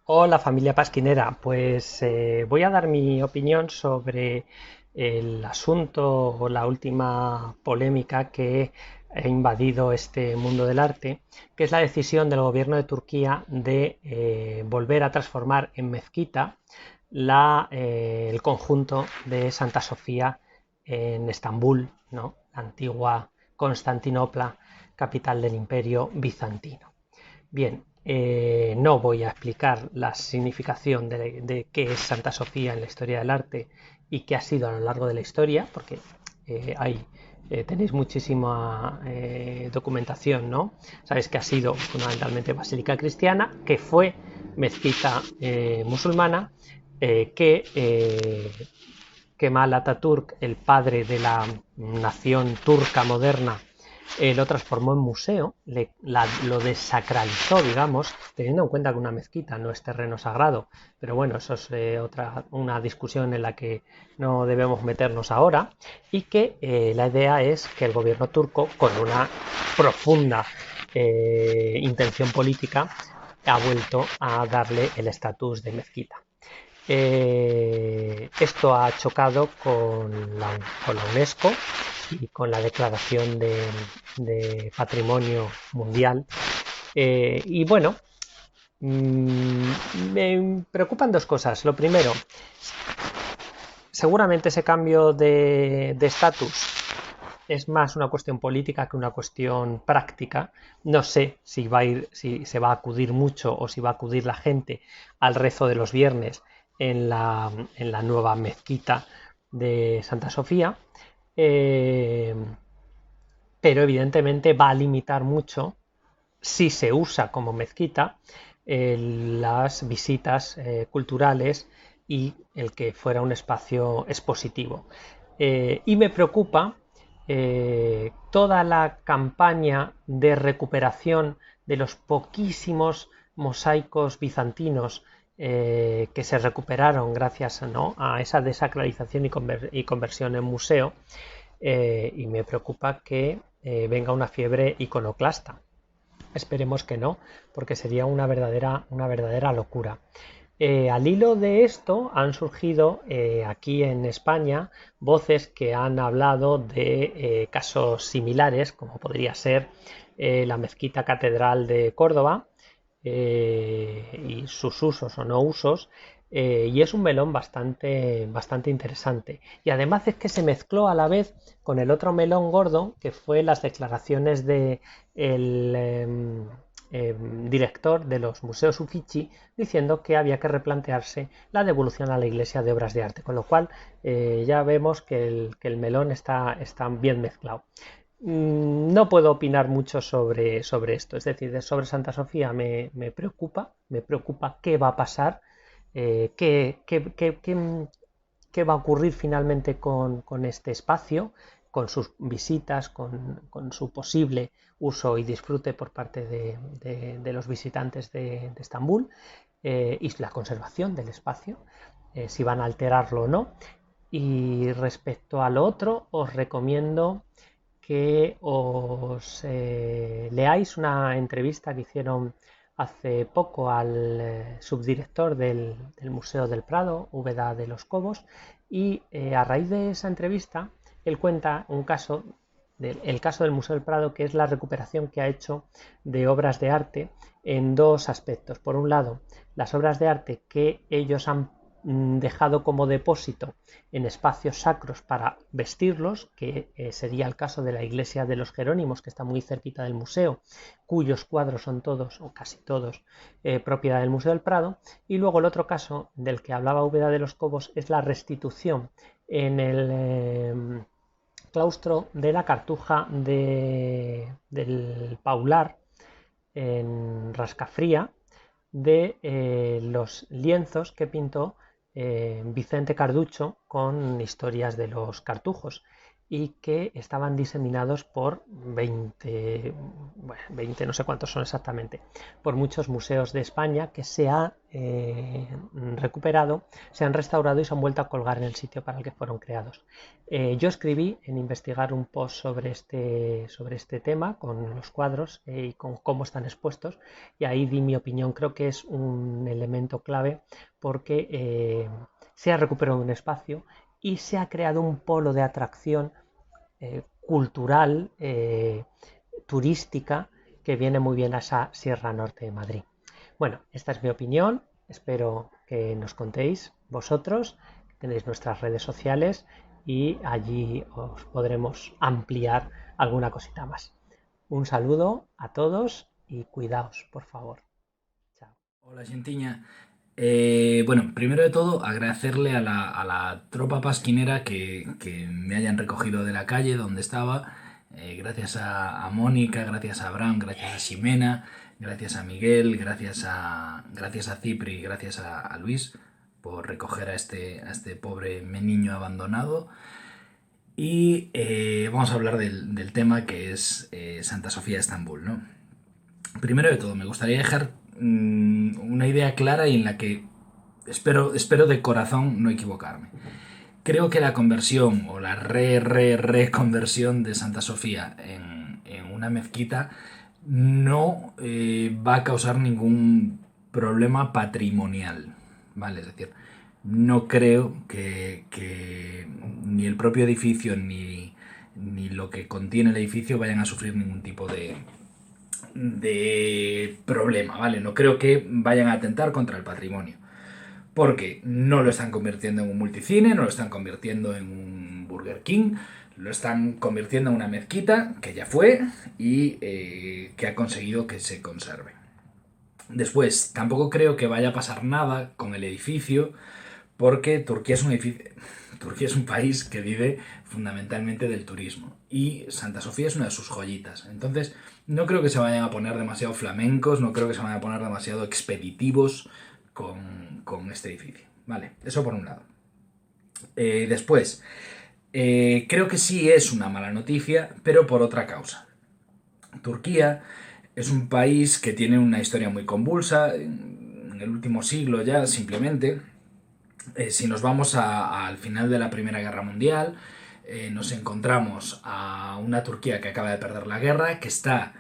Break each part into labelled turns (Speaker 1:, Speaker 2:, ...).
Speaker 1: Hola familia pasquinera, pues voy a dar mi opinión sobre el asunto o la última polémica que ha invadido este mundo del arte, que es la decisión del gobierno de Turquía de volver a transformar en mezquita el conjunto de Santa Sofía en Estambul, ¿no? La antigua Constantinopla, capital del Imperio Bizantino. Bien, no voy a explicar la significación de qué es Santa Sofía en la historia del arte y qué ha sido a lo largo de la historia, porque tenéis muchísima documentación, ¿no? Sabéis que ha sido fundamentalmente basílica cristiana, que fue mezquita musulmana, que Kemal Atatürk, el padre de la nación turca moderna, lo transformó en museo, lo desacralizó, digamos, teniendo en cuenta que una mezquita no es terreno sagrado, pero bueno, eso es una discusión en la que no debemos meternos ahora, y que la idea es que el gobierno turco, con una profunda intención política, ha vuelto a darle el estatus de mezquita. Esto ha chocado con la UNESCO y con la declaración de Patrimonio Mundial. Y bueno, me preocupan dos cosas. Lo primero, seguramente ese cambio de estatus es más una cuestión política que una cuestión práctica. No sé si va a ir, si se va a acudir mucho o si va a acudir la gente al rezo de los viernes en la nueva mezquita de Santa Sofía. Eh, pero evidentemente va a limitar mucho, si se usa como mezquita, las visitas culturales y el que fuera un espacio expositivo. Y me preocupa toda la campaña de recuperación de los poquísimos mosaicos bizantinos que se recuperaron gracias, ¿no?, a esa desacralización y conversión en museo, y me preocupa que venga una fiebre iconoclasta. Esperemos que no, porque sería una verdadera locura. Al hilo de esto han surgido aquí en España voces que han hablado de casos similares, como podría ser la Mezquita Catedral de Córdoba y sus usos o no usos, y es un melón bastante interesante. Y además es que se mezcló a la vez con el otro melón gordo, que fue las declaraciones de director de los museos Uffizi, diciendo que había que replantearse la devolución a la Iglesia de obras de arte, con lo cual ya vemos que el melón está bien mezclado. No puedo opinar mucho sobre esto, es decir, sobre Santa Sofía me preocupa qué va a pasar, qué va a ocurrir finalmente con este espacio, con sus visitas, con su posible uso y disfrute por parte de los visitantes de Estambul, y la conservación del espacio, si van a alterarlo o no. Y respecto a lo otro, os recomiendo que os leáis una entrevista que hicieron hace poco al subdirector del Museo del Prado, Úbeda de los Cobos, y a raíz de esa entrevista él cuenta un caso, el caso del Museo del Prado, que es la recuperación que ha hecho de obras de arte en dos aspectos. Por un lado, las obras de arte que ellos han dejado como depósito en espacios sacros para vestirlos, que sería el caso de la iglesia de los Jerónimos, que está muy cerquita del museo, cuyos cuadros son todos o casi todos propiedad del Museo del Prado. Y luego el otro caso del que hablaba Úbeda de los Cobos es la restitución en el claustro de la Cartuja del Paular, en Rascafría, de los lienzos que pintó Vicente Carducho con historias de los cartujos, y que estaban diseminados por 20, bueno, 20, no sé cuántos son exactamente, por muchos museos de España, que se ha recuperado, se han restaurado y se han vuelto a colgar en el sitio para el que fueron creados. Yo escribí en investigar un post sobre este tema con los cuadros y con cómo están expuestos, y ahí di mi opinión. Creo que es un elemento clave porque se ha recuperado un espacio y se ha creado un polo de atracción cultural, turística, que viene muy bien a esa Sierra Norte de Madrid. Bueno, esta es mi opinión. Espero que nos contéis vosotros. Tenéis nuestras redes sociales y allí os podremos ampliar alguna cosita más. Un saludo a todos y cuidaos, por favor. Chao.
Speaker 2: Hola, Xentiña. Bueno, primero de todo, agradecerle a la tropa pasquinera que me hayan recogido de la calle donde estaba. Gracias a Mónica, gracias a Abraham, gracias a Ximena, gracias a Miguel, gracias a Cipri, gracias a Luis por recoger a este pobre meniño abandonado. Y vamos a hablar del tema que es Santa Sofía de Estambul, ¿no? Primero de todo, me gustaría dejar una idea clara y en la que espero de corazón no equivocarme. Creo que la conversión o la reconversión de Santa Sofía en una mezquita no va a causar ningún problema patrimonial, ¿vale? Es decir, no creo que ni el propio edificio ni lo que contiene el edificio vayan a sufrir ningún tipo de problema, ¿vale? No creo que vayan a atentar contra el patrimonio. Porque no lo están convirtiendo en un multicine, no lo están convirtiendo en un Burger King, lo están convirtiendo en una mezquita que ya fue y que ha conseguido que se conserve. Después, tampoco creo que vaya a pasar nada con el edificio, porque Turquía es un país que vive fundamentalmente del turismo y Santa Sofía es una de sus joyitas. Entonces, no creo que se vayan a poner demasiado flamencos, no creo que se vayan a poner demasiado expeditivos con este edificio. Vale, eso por un lado. Después, creo que sí es una mala noticia, pero por otra causa. Turquía es un país que tiene una historia muy convulsa, en el último siglo ya simplemente. Si nos vamos al final de la Primera Guerra Mundial, nos encontramos a una Turquía que acaba de perder la guerra, que está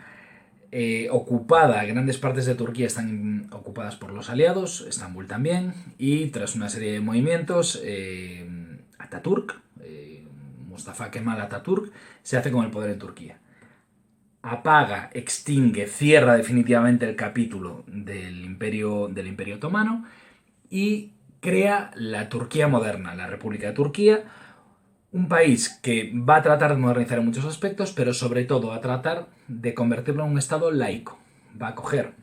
Speaker 2: ocupada, grandes partes de Turquía están ocupadas por los aliados, Estambul también, y tras una serie de movimientos, Atatürk, Mustafa Kemal Atatürk, se hace con el poder en Turquía. Apaga, extingue, cierra definitivamente el capítulo del Imperio Otomano y crea la Turquía moderna, la República de Turquía, un país que va a tratar de modernizar en muchos aspectos, pero sobre todo va a tratar de convertirlo en un estado laico. Va a coger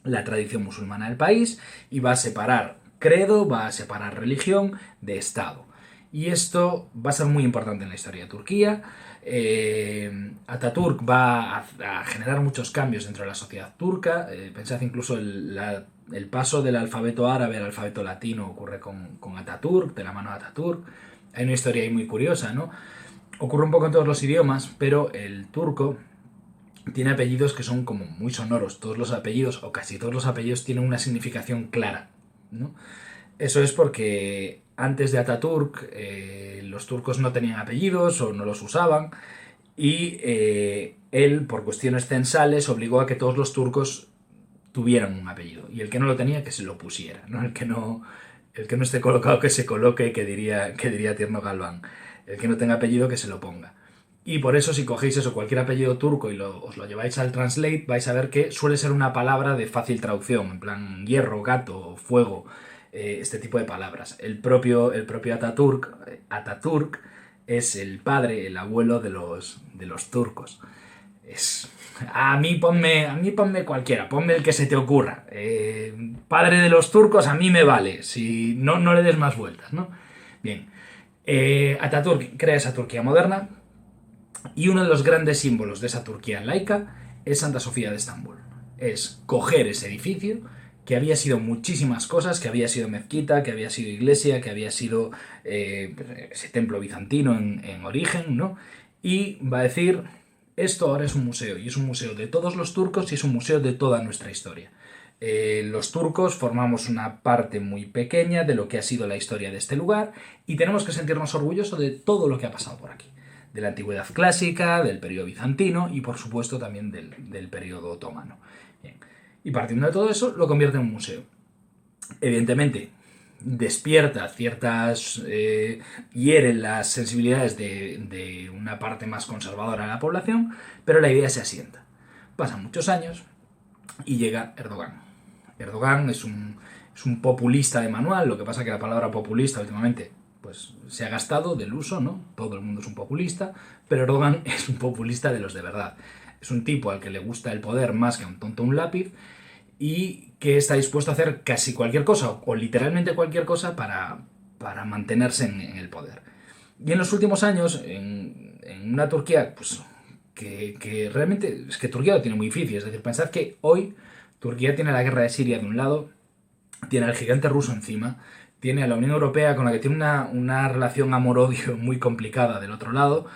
Speaker 2: la tradición musulmana del país y va a separar credo, va a separar religión de Estado. Y esto va a ser muy importante en la historia de Turquía. Atatürk va a generar muchos cambios dentro de la sociedad turca. Pensad incluso el paso del alfabeto árabe al alfabeto latino ocurre con Atatürk, de la mano de Atatürk. Hay una historia ahí muy curiosa, ¿no? Ocurre un poco en todos los idiomas, pero el turco tiene apellidos que son como muy sonoros. Todos los apellidos, o casi todos los apellidos, tienen una significación clara, ¿no? Eso es porque antes de Atatürk los turcos no tenían apellidos o no los usaban y él, por cuestiones censales, obligó a que todos los turcos tuvieran un apellido y el que no lo tenía que se lo pusiera, ¿no? El que no esté colocado que se coloque, que diría Tierno Galván. El que no tenga apellido que se lo ponga. Y por eso si cogéis eso, cualquier apellido turco y os lo lleváis al Translate, vais a ver que suele ser una palabra de fácil traducción, en plan hierro, gato, fuego, este tipo de palabras. El propio Atatürk es el padre, el abuelo de los turcos. A mí ponme cualquiera, ponme el que se te ocurra. Padre de los turcos a mí me vale, si no le des más vueltas, ¿no? Bien, Atatürk crea esa Turquía moderna y uno de los grandes símbolos de esa Turquía laica es Santa Sofía de Estambul. Es coger ese edificio que había sido muchísimas cosas, que había sido mezquita, que había sido iglesia, que había sido ese templo bizantino en origen, ¿no? Y va a decir, esto ahora es un museo, y es un museo de todos los turcos y es un museo de toda nuestra historia. Los turcos formamos una parte muy pequeña de lo que ha sido la historia de este lugar y tenemos que sentirnos orgullosos de todo lo que ha pasado por aquí. De la antigüedad clásica, del periodo bizantino y por supuesto también del periodo otomano. Bien. Y partiendo de todo eso, lo convierte en un museo. Evidentemente, despierta ciertas... hiere las sensibilidades de una parte más conservadora de la población, pero la idea se asienta. Pasan muchos años y llega Erdogan. Erdogan es un populista de manual, lo que pasa que la palabra populista últimamente pues se ha gastado del uso, ¿no? Todo el mundo es un populista, pero Erdogan es un populista de los de verdad. Es un tipo al que le gusta el poder más que a un tonto un lápiz y que está dispuesto a hacer casi cualquier cosa, o literalmente cualquier cosa, para mantenerse en el poder. Y en los últimos años, en una Turquía, pues que realmente, es que Turquía lo tiene muy difícil, es decir, pensad que hoy Turquía tiene la guerra de Siria de un lado, tiene al gigante ruso encima, tiene a la Unión Europea con la que tiene una relación amor-odio muy complicada del otro lado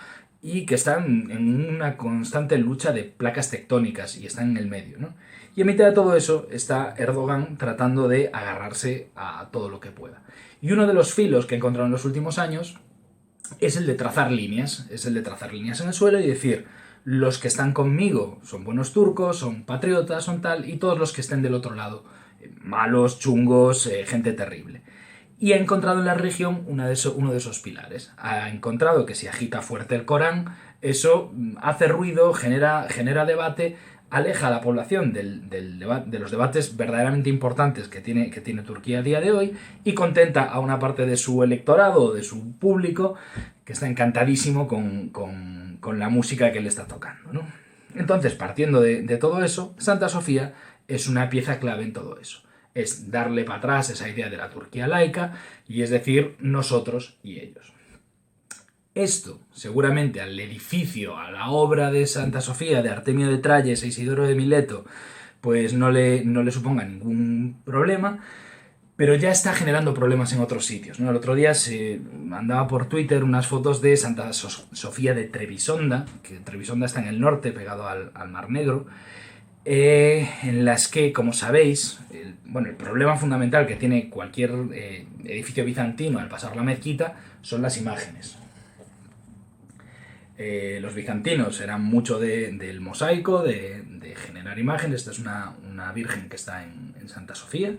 Speaker 2: y que están en una constante lucha de placas tectónicas y están en el medio, ¿no? Y en mitad de todo eso está Erdogan tratando de agarrarse a todo lo que pueda. Y uno de los filos que he encontrado en los últimos años es el de trazar líneas, en el suelo y decir, los que están conmigo son buenos turcos, son patriotas, son tal, y todos los que estén del otro lado, malos, chungos, gente terrible. Y ha encontrado en la región uno de esos pilares. Ha encontrado que si agita fuerte el Corán, eso hace ruido, genera debate, aleja a la población de los debates verdaderamente importantes que tiene Turquía a día de hoy y contenta a una parte de su electorado, de su público, que está encantadísimo con la música que le está tocando, ¿no? Entonces, partiendo de todo eso, Santa Sofía es una pieza clave en todo eso. Es darle para atrás esa idea de la Turquía laica y es decir, nosotros y ellos. Esto, seguramente al edificio, a la obra de Santa Sofía, de Artemio de Tralles e Isidoro de Mileto, pues no le suponga ningún problema, pero ya está generando problemas en otros sitios, ¿no? El otro día se mandaba por Twitter unas fotos de Santa Sofía de Trebisonda, que Trebisonda está en el norte, pegado al Mar Negro, en las que, como sabéis, el problema fundamental que tiene cualquier edificio bizantino al pasar la mezquita son las imágenes. Los bizantinos eran mucho del mosaico, de generar imágenes. Esta es una virgen que está en Santa Sofía.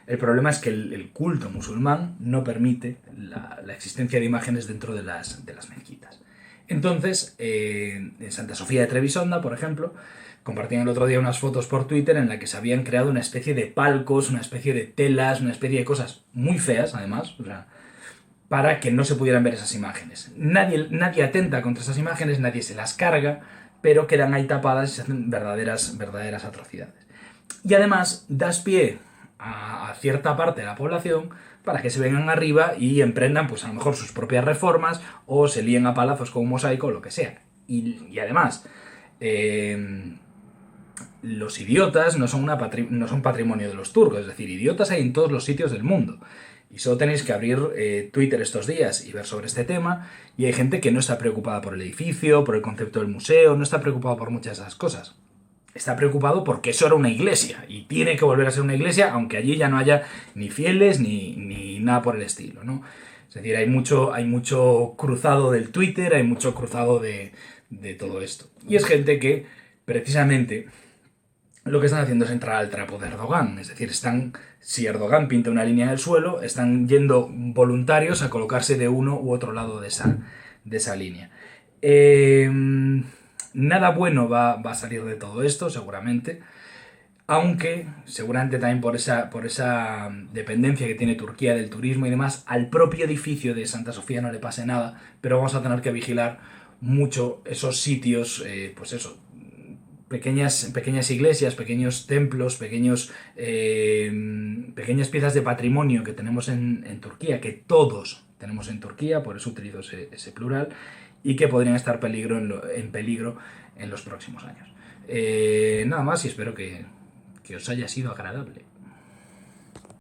Speaker 2: El problema es que el culto musulmán no permite la existencia de imágenes dentro de las mezquitas. Entonces, en Santa Sofía de Trebisonda, por ejemplo, compartían el otro día unas fotos por Twitter en la que se habían creado una especie de palcos, una especie de telas, una especie de cosas muy feas, además, o sea, para que no se pudieran ver esas imágenes. Nadie atenta contra esas imágenes, nadie se las carga, pero quedan ahí tapadas y se hacen verdaderas atrocidades. Y además das pie a cierta parte de la población para que se vengan arriba y emprendan pues a lo mejor sus propias reformas o se líen a palazos con un mosaico o lo que sea. Y además, los idiotas no son patrimonio de los turcos, es decir, idiotas hay en todos los sitios del mundo. Y solo tenéis que abrir Twitter estos días y ver sobre este tema, y hay gente que no está preocupada por el edificio, por el concepto del museo, no está preocupada por muchas de esas cosas. Está preocupado porque eso era una iglesia, y tiene que volver a ser una iglesia, aunque allí ya no haya ni fieles ni nada por el estilo, ¿no? Es decir, hay mucho cruzado del Twitter, hay mucho cruzado de todo esto. Y es gente que, precisamente, lo que están haciendo es entrar al trapo de Erdogan. Es decir, si Erdogan pinta una línea en el suelo, están yendo voluntarios a colocarse de uno u otro lada de esa línea. Nada bueno va a salir de todo esto, seguramente. Aunque, seguramente también por esa dependencia que tiene Turquía del turismo y demás, al propio edificio de Santa Sofía no le pase nada, pero vamos a tener que vigilar mucho esos sitios, pues eso, pequeñas iglesias, pequeños templos, pequeñas piezas de patrimonio que tenemos en Turquía, que todos tenemos en Turquía, por eso utilizo ese plural, y que podrían estar en peligro en los próximos años. Nada más y espero que os haya sido agradable.